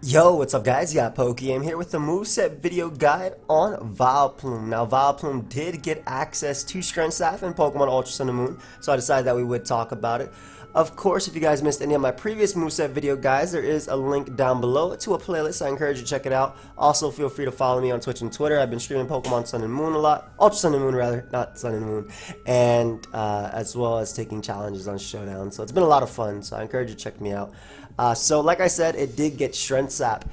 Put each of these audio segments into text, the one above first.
Yo, what's up guys? Yeah, PokeaimMD here with the moveset video guide on Vileplume. Now, Vileplume did get access to Strength Sap in Pokemon Ultra Sun and Moon, so I decided that we would talk about it. Of course, if you guys missed any of my previous moveset video guides, there is a link down below to a playlist. I encourage you to check it out. Also, feel free to follow me on Twitch and Twitter. I've been streaming Pokemon Sun and Moon a lot. Ultra Sun and Moon, rather, not Sun and Moon. And as well as taking challenges on Showdown. So it's been a lot of fun, so I encourage you to check me out. So like I said, it did get Strength Sap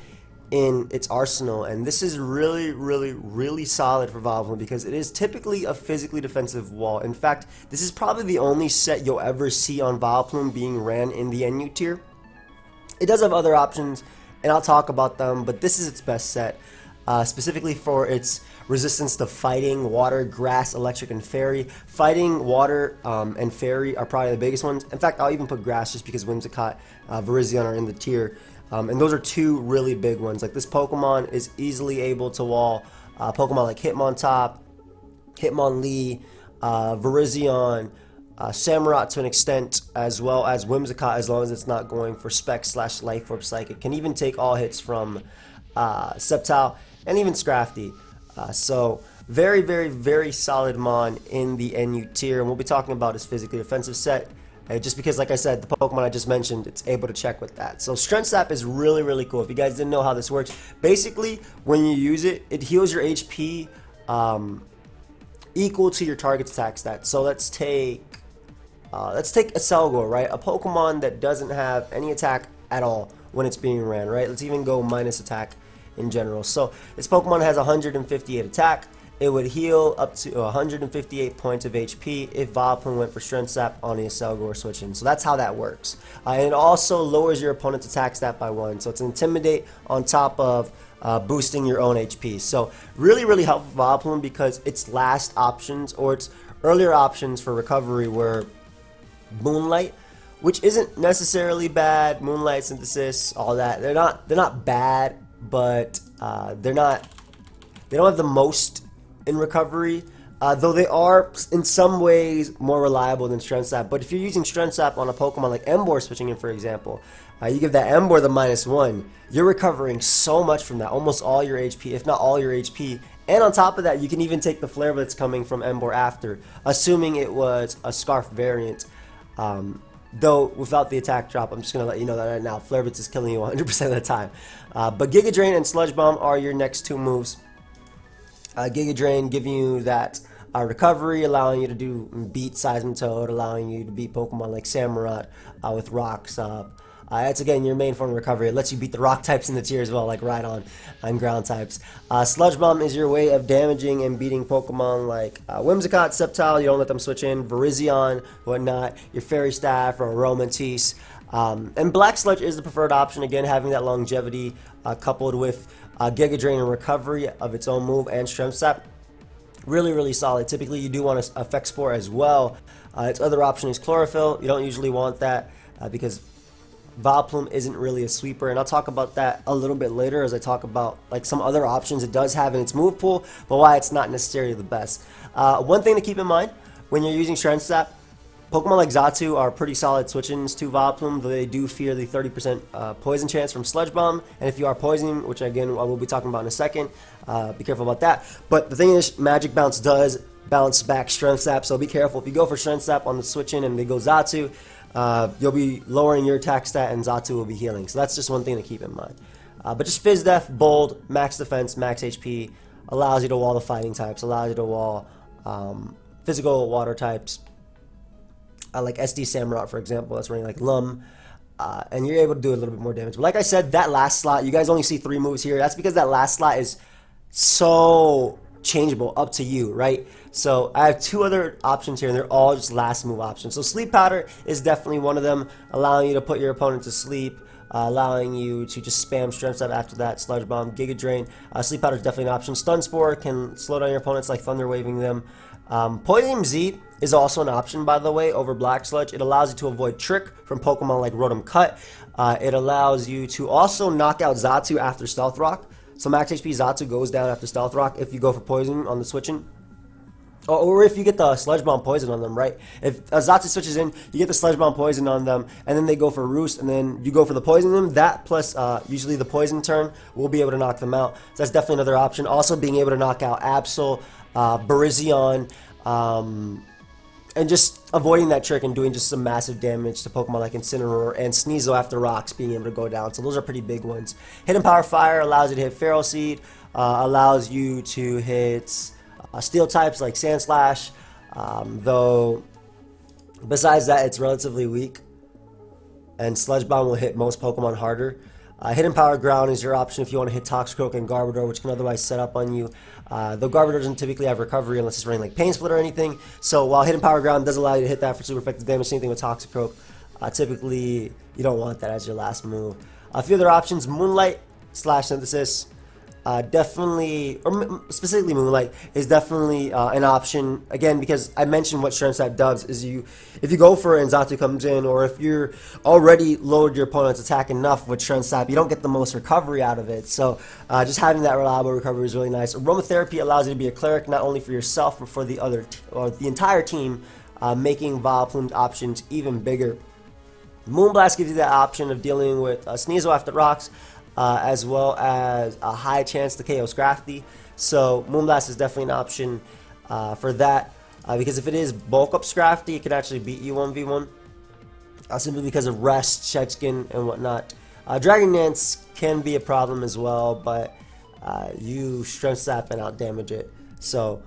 in its arsenal, and this is really solid for Vileplume because it is typically a physically defensive wall. In fact, this is probably the only set you'll ever see on Vileplume being ran in the NU tier. It does have other options, and I'll talk about them, but this is its best set, specifically for its resistance to fighting, water, grass, electric, and fairy. Fighting, water, and fairy are probably the biggest ones. In fact, I'll even put grass just because Whimsicott, Virizion are in the tier. And those are two really big ones. Like, this Pokemon is easily able to wall Pokemon like Hitmontop, Hitmonlee, Virizion, Samurott to an extent, as well as Whimsicott, as long as it's not going for Spec/Life Orb Psychic. Can even take all hits from Sceptile and even Scrafty. So very solid Mon in the NU tier, and we'll be talking about his physically defensive set. Just because, like I said, the Pokemon I just mentioned, it's able to check with that. So Strength Sap is really cool. If you guys didn't know how this works, basically when you use it, it heals your HP equal to your target's attack stat. So let's take a Selgor, right? A Pokemon that doesn't have any attack at all when it's being ran, right? Let's even go minus attack in general. So this Pokemon has 158 attack. It would heal up to 158 points of HP if Vileplume went for Strength Sap on a Selgor switch in. So that's how that works. And it also lowers your opponent's attack stat by 1. So it's an Intimidate on top of boosting your own HP. So really helpful for Vileplume because its last options, or its earlier options for recovery, were Moonlight, which isn't necessarily bad. Moonlight, Synthesis, all that. They're not bad, but they don't have the most in recovery, though they are in some ways more reliable than Strength Sap. But if you're using Strength Sap on a Pokemon like Emboar switching in, for example, you give that Emboar the -1, you're recovering so much from that, almost all your HP, if not all your HP. And on top of that, you can even take the Flare Blitz coming from Emboar after, assuming it was a Scarf variant. Though without the attack drop, I'm just going to let you know that right now, Flare Blitz is killing you 100% of the time. But Giga Drain and Sludge Bomb are your next two moves. Giga Drain giving you that recovery, allowing you to beat Seismitoad, allowing you to beat Pokemon like Samurott with Rocks up. That's again your main form of recovery. It lets you beat the rock types in the tier as well, like Rhydon and ground types. Sludge Bomb is your way of damaging and beating Pokemon like Whimsicott, Sceptile. You don't let them switch in, Virizion, whatnot, your Fairy Staff or Aromatisse. And Black Sludge is the preferred option, again having that longevity coupled with Giga Drain and recovery of its own move and Strength Sap. Really solid. Typically you do want a Effect Spore as well. Its other option is Chlorophyll. You don't usually want that because Vileplume isn't really a sweeper, and I'll talk about that a little bit later as I talk about like some other options it does have in its move pool, but why it's not necessarily the best. One thing to keep in mind when you're using Strength Sap, Pokemon like Xatu are pretty solid switch-ins to Vileplume, though they do fear the 30% poison chance from Sludge Bomb. And if you are poisoning, which again I will be talking about in a second, be careful about that. But the thing is, Magic Bounce does bounce back Strength Sap, so be careful. If you go for Strength Sap on the switch-in and they go Xatu, you'll be lowering your attack stat and Xatu will be healing. So that's just one thing to keep in mind. But just Fizz Def, Bold, Max Defense, Max HP, allows you to wall the fighting types, allows you to wall physical water types. Like SD Samurott, for example, that's running like Lum, and you're able to do a little bit more damage. But like I said, that last slot, you guys only see 3 moves here. That's because that last slot is so changeable, up to you, right? So I have 2 other options here, and they're all just last move options. So Sleep Powder is definitely one of them, allowing you to put your opponent to sleep, allowing you to just spam Strength Sap after that. Sludge Bomb, Giga Drain. Sleep Powder is definitely an option. Stun Spore can slow down your opponents like Thunder Waving them. PokeaimMD is also an option, by the way, over Black Sludge. It allows you to avoid Trick from Pokemon like Rotom Cut. It allows you to also knock out Xatu after Stealth Rock. So Max HP Xatu goes down after Stealth Rock if you go for Poison on the switching. Or if you get the Sludge Bomb Poison on them, right? If Zatu switches in, you get the Sludge Bomb Poison on them, and then they go for Roost, and then you go for the Poison them. That plus usually the Poison turn will be able to knock them out. So that's definitely another option. Also being able to knock out Absol, Barizion, and just avoiding that trick and doing just some massive damage to Pokemon like Incineroar and Sneasel after Rocks being able to go down. So those are pretty big ones. Hidden Power Fire allows you to hit Feral Seed, allows you to hit Steel types like Sandslash, though besides that it's relatively weak, and Sludge Bomb will hit most Pokemon harder. Hidden Power Ground is your option if you want to hit Toxicroak and Garbodor, which can otherwise set up on you. Though Garbodor doesn't typically have recovery unless it's running like Pain Split or anything. So while Hidden Power Ground does allow you to hit that for super effective damage, same thing with Toxicroak. Typically, you don't want that as your last move. A few other options: Moonlight / Synthesis. Definitely, or specifically Moonlight is definitely an option, again, because I mentioned what Strength Sap does is if you go for it and Zatu comes in, or if you're already lowered your opponent's attack enough with Strength Sap, you don't get the most recovery out of it. So just having that reliable recovery is really nice. Aromatherapy allows you to be a cleric not only for yourself but for the the entire team, making Vileplume's options even bigger. Moonblast gives you that option of dealing with Sneasel after Rocks, as well as a high chance to KO Scrafty. So Moonblast is definitely an option for that, because if it is bulk up Scrafty, it can actually beat you 1v1, simply because of Rest, Shed Skin, and whatnot. Dragon Dance can be a problem as well, but you Strength Sap and out damage it. So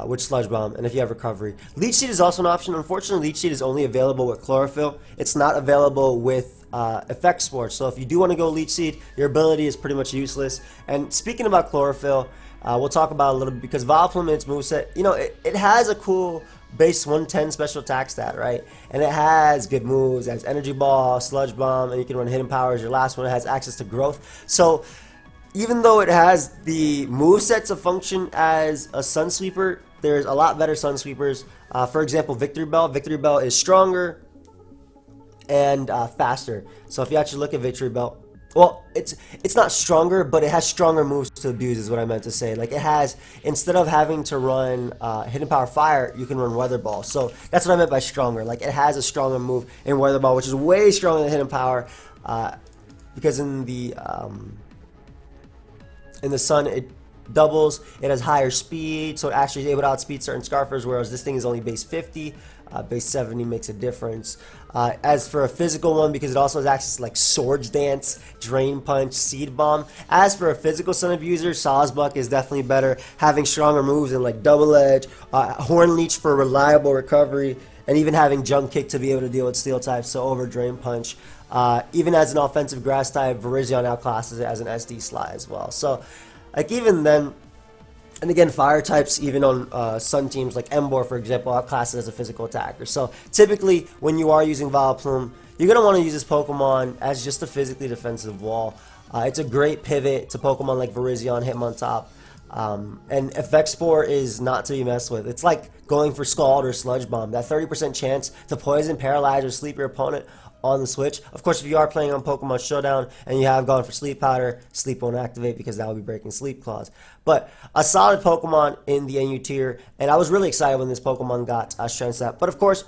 with Sludge Bomb, and if you have recovery. Leech Seed is also an option. Unfortunately, Leech Seed is only available with Chlorophyll. It's not available with Effect Sport. So if you do want to go Leech Seed, your ability is pretty much useless. And speaking about Chlorophyll, we'll talk about it a little bit, because Vileplume in its moveset, you know, it has a cool base 110 special attack stat, right? And it has good moves. It has Energy Ball, Sludge Bomb, and you can run Hidden Power as your last one. It has access to Growth. So even though it has the moveset to function as a Sun Sweeper, there's a lot better Sun Sweepers. For example, Victory Bell. Victory Bell is stronger and faster. So if you actually look at Victory Bell, well, it's not stronger, but it has stronger moves to abuse, is what I meant to say. Like, it has, instead of having to run Hidden Power Fire, you can run Weather Ball. So that's what I meant by stronger. Like, it has a stronger move in Weather Ball, which is way stronger than Hidden Power, because in the Sun, it doubles. It has higher speed, so it actually is able to outspeed certain Scarfers, whereas this thing is only base 50. Base 70 makes a difference. As for a physical one, because it also has access to like Swords Dance, Drain Punch, Seed Bomb. As for a physical Sun Abuser, Sawsbuck is definitely better, having stronger moves than like Double Edge, Horn Leech for reliable recovery, and even having Jump Kick to be able to deal with Steel types, so over Drain Punch. Even as an offensive Grass type, Virizion outclasses it as an SD Sly as well. So, like, even then, and again, Fire types, even on Sun teams, like Emboar, for example, outclasses as a physical attacker. So, typically, when you are using Vileplume, you're going to want to use this Pokemon as just a physically defensive wall. It's a great pivot to Pokemon like Virizion, Hitmontop. And Effect Spore is not to be messed with. It's like going for Scald or Sludge Bomb. That 30% chance to poison, paralyze, or sleep your opponent on the switch. Of course, if you are playing on Pokemon Showdown and you have gone for Sleep Powder, Sleep won't activate because that will be breaking Sleep Claws. But a solid Pokemon in the NU tier, and I was really excited when this Pokemon got Strength Sap. But of course,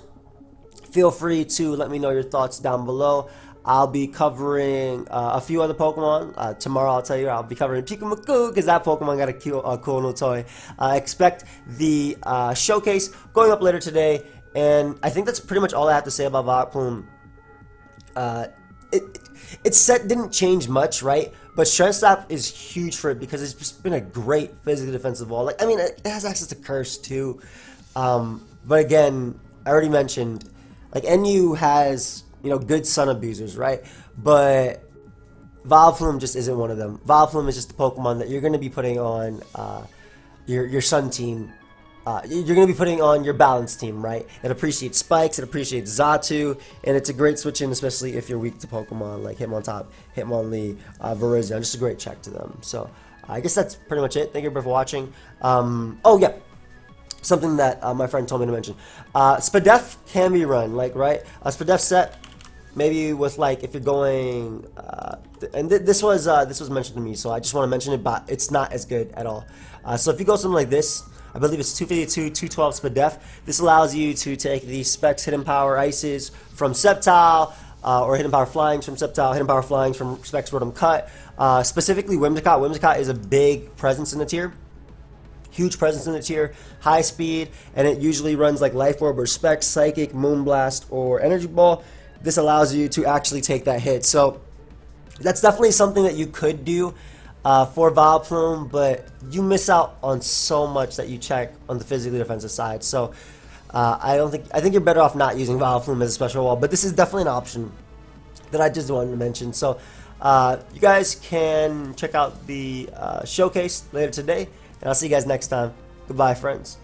feel free to let me know your thoughts down below. I'll be covering a few other Pokemon. Tomorrow, I'll tell you, I'll be covering Pikamaku, because that Pokemon got a cool new toy. Expect the showcase going up later today, and I think that's pretty much all I have to say about Vileplume. Its set didn't change much, right? But Strength Sap is huge for it because it's just been a great physically defensive wall. Like, I mean, it has access to Curse too. But again, I already mentioned, like, NU has, you know, good Sun Abusers, right? But Vileplume just isn't one of them. Vileplume is just a Pokemon that you're going to be putting on your Sun team. You're going to be putting on your Balance team, right? It appreciates Spikes, it appreciates Zatu, and it's a great switch in, especially if you're weak to Pokemon like Hitmontop, Hitmonlee, Virizion. Just a great check to them. So I guess that's pretty much it. Thank you for watching. Oh, yeah. Something that my friend told me to mention. Spadef can be run, like, right? Spadef set maybe with like if you're going, and this was mentioned to me, so I just want to mention it, but it's not as good at all. So if you go something like this, I believe it's 252, 212 speed def. This allows you to take the Specs Hidden Power Ices from Sceptile, or Hidden Power Flyings from Sceptile, Hidden Power Flyings from Specs Rotom Cut. Specifically Whimsicott. Whimsicott is a big presence in the tier. Huge presence in the tier, high speed, and it usually runs like Life Orb or Specs, Psychic, Moonblast, or Energy Ball. This allows you to actually take that hit. So that's definitely something that you could do for Vileplume, but you miss out on so much that you check on the physically defensive side. So I think you're better off not using Vileplume as a special wall, but this is definitely an option that I just wanted to mention. So you guys can check out the showcase later today, and I'll see you guys next time. Goodbye, friends.